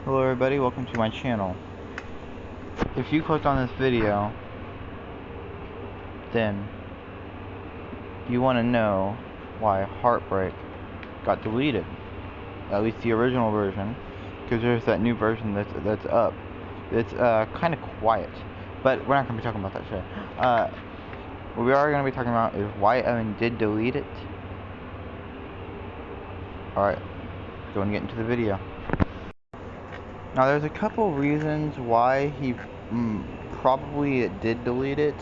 Hello everybody, welcome to my channel. If you clicked on this video, then you want to know why Heartbreak got deleted. At least the original version, because there's that new version that's up. It's kind of quiet, but we're not going to be talking about that today. What we are going to be talking about is why Evan did delete it. Alright, go and get into the video. Now there's a couple reasons why he probably did delete it,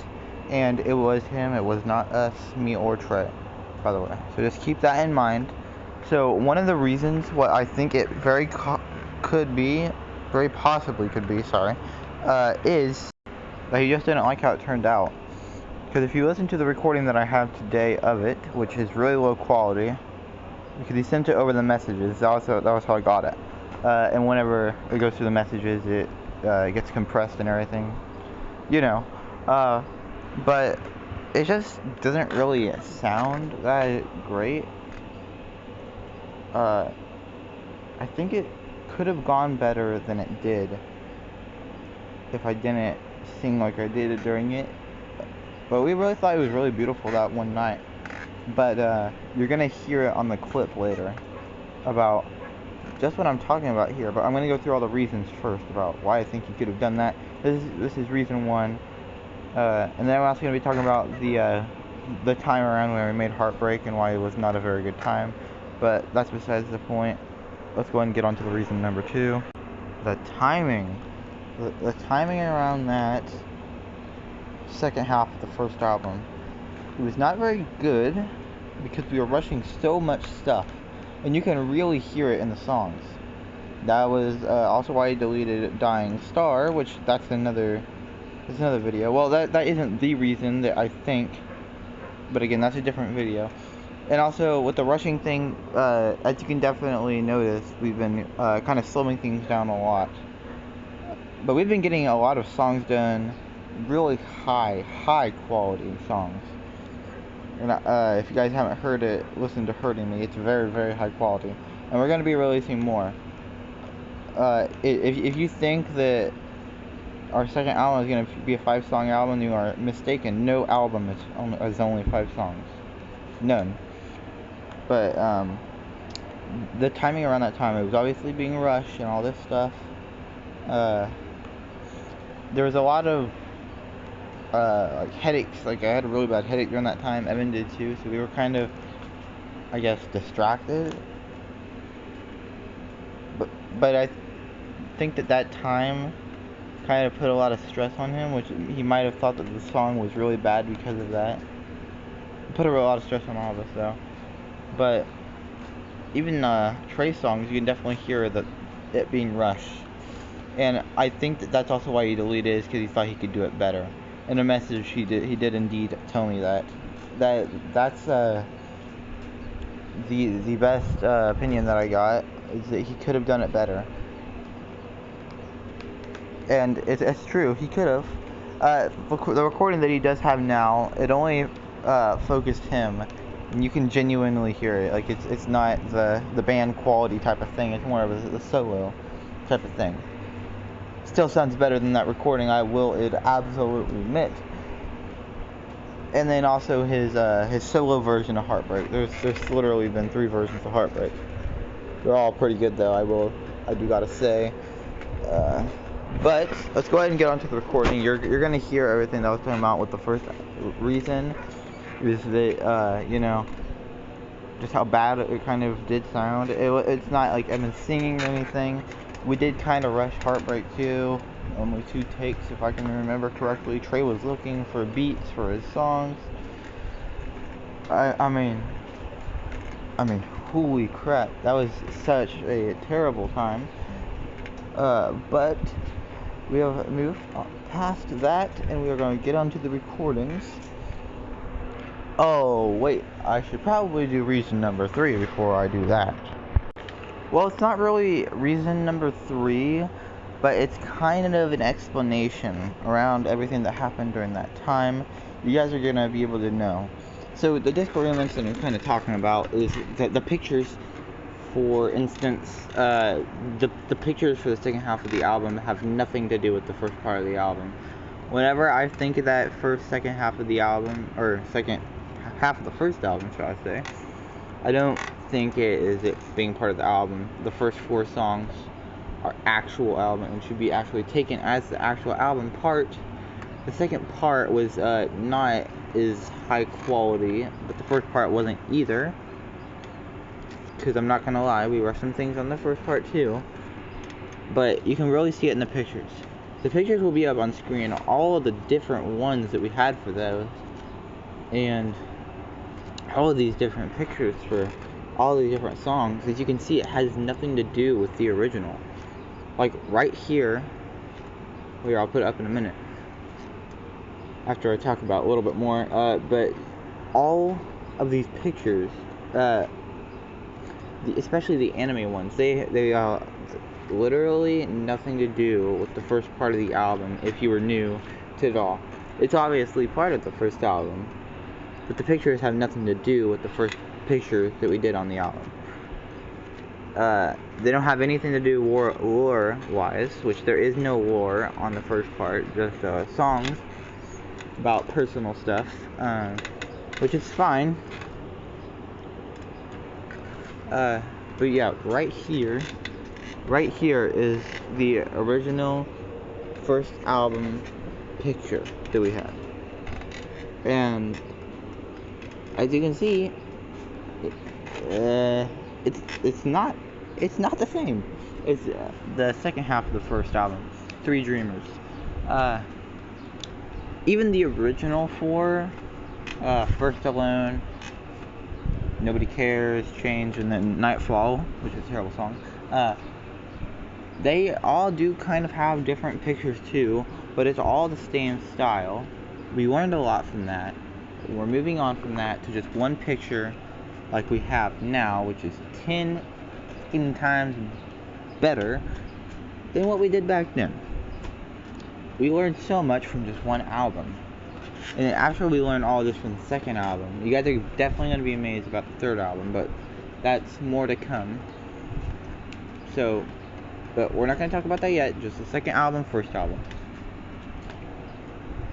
and it was him, it was not us, me, or Trey, by the way. So just keep that in mind. So one of the reasons what I think it very possibly could be, is that he just didn't like how it turned out. Because if you listen to the recording that I have today of it, which is really low quality, because he sent it over the messages, that was how I got it. And whenever it goes through the messages, it gets compressed and everything, you know. But it just doesn't really sound that great. I think it could have gone better than it did if I didn't sing like I did during it. But we really thought it was really beautiful that one night. But you're gonna hear it on the clip later about just what I'm talking about here, but I'm going to go through all the reasons first about why I think he could have done that. This is reason one, and then I'm also going to be talking about the time around when we made Heartbreak and why it was not a very good time, but that's besides the point. Let's go ahead and get on to the reason number two. The timing. The timing around that second half of the first album, it was not very good because we were rushing so much stuff. And you can really hear it in the songs. That was also why he deleted Dying Star, which that's another video. Well, that isn't the reason that I think, but again, that's a different video. And also with the rushing thing, as you can definitely notice, we've been kind of slowing things down a lot. But we've been getting a lot of songs done, really high quality songs. And if you guys haven't heard it, listen to Hurting Me. It's very, very high quality. And we're going to be releasing more. If you think that our second album is going to be a 5-song album, you are mistaken. No album is only 5 songs. None. But the timing around that time, it was obviously being rushed and all this stuff. There was a lot of like headaches. Like I had a really bad headache during that time. Evan did too. So we were kind of, I guess, distracted. But I think that time kind of put a lot of stress on him, which he might have thought that the song was really bad because of that. It put a lot of stress on all of us though. But even Trey's songs, you can definitely hear it being rushed. And I think that's also why he deleted it, is because he thought he could do it better. In a message, he did indeed tell me that's the best opinion that I got, is that he could have done it better. And it's true, he could have. The recording that he does have now, it only focused him, and you can genuinely hear it. Like it's not the band quality type of thing. It's more of a solo type of thing. Still sounds better than that recording, I will absolutely admit. And then also his solo version of Heartbreak. There's literally been 3 versions of Heartbreak. They're all pretty good though, I do gotta say. But let's go ahead and get onto the recording. You're gonna hear everything that I was talking about with the first reason, is that you know, just how bad it kind of did sound. It's not like Evan singing or anything. We did kind of rush Heartbreak too. Only 2 takes, if I can remember correctly. Trey was looking for beats for his songs. I mean, holy crap, that was such a terrible time. But we have moved past that, and we are going to get onto the recordings. Oh, wait, I should probably do reason number 3 before I do that. Well, it's not really reason number 3, but it's kind of an explanation around everything that happened during that time. You guys are going to be able to know. So the disagreements that I'm kind of talking about is that the pictures For instance, the pictures for the second half of the album have nothing to do with the first part of the album. Whenever I think of that second half of the album, or second half of the first album, should I say, I don't think it being part of the album. The first 4 songs are actual album and should be actually taken as the actual album part. The second part was not as high quality, but the first part wasn't either. Because I'm not gonna lie, we rushed some things on the first part too. But you can really see it in the pictures. The pictures will be up on screen, all of the different ones that we had for those. And all of these different pictures for all these different songs. As you can see, it has nothing to do with the original. Like right here, I'll put it up in a minute after I talk about it a little bit more. But all of these pictures, especially the anime ones, they literally nothing to do with the first part of the album. If you were new to it all, it's obviously part of the first album, but the pictures have nothing to do with the first pictures that we did on the album. They don't have anything to do lore wise, which there is no lore on the first part, just songs about personal stuff, which is fine. But yeah, right here is the original first album picture that we had, and as you can see, it's not the same. It's the second half of the first album, Three Dreamers. Even the original 4, First Alone, Nobody Cares, Change, and then Nightfall, which is a terrible song. They all do kind of have different pictures too, but it's all the same style. We learned a lot from that. We're moving on from that to just one picture like we have now, which is 10 times better than what we did back then. We learned so much from just one album. And then after we learned all this from the second album, you guys are definitely going to be amazed about the third album, but that's more to come. So, but we're not going to talk about that yet, just the second album, first album.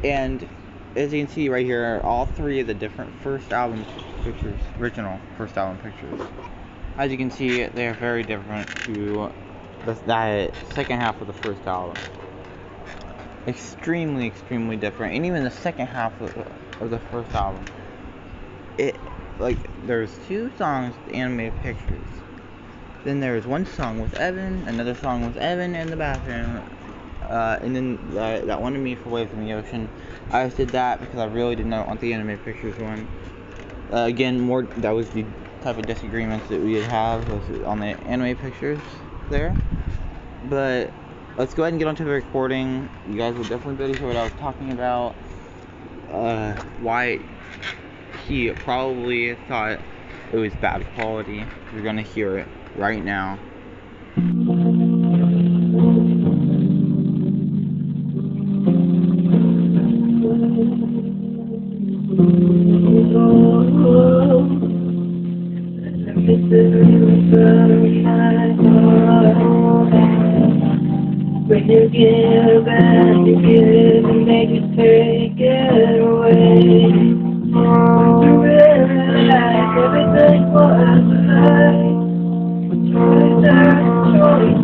And as you can see right here are all 3 of the different first album pictures, original first album pictures. As you can see, they are very different to that second half of the first album. Extremely different. And even the second half of the first album, there's 2 songs with animated pictures. Then there's one song with Evan, another song with Evan in the bathroom, and then that one of me for Waves in the Ocean. I just did that because I really did not want the animated pictures one. Again, that was the type of disagreements that we would have was on the animated pictures there. But let's go ahead and get onto the recording. You guys will definitely be able to hear what I was talking about. Why he probably thought it was bad quality. You're gonna hear it right now. When you give and you give and make you take it away. You realize everything was right. Choice there, I know it's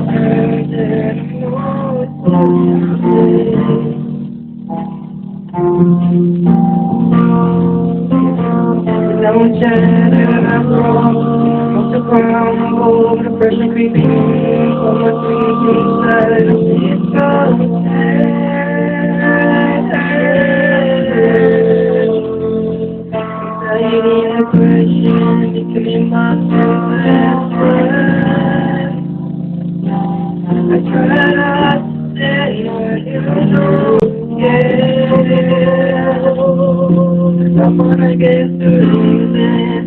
and I'm shattered and I'm wrong. Off the ground, I'm over the pressure creeping on my feet inside. I see it coming. Anxiety and aggression, becoming myself last right. I try not to stay where you know, yeah. I wanna get through this,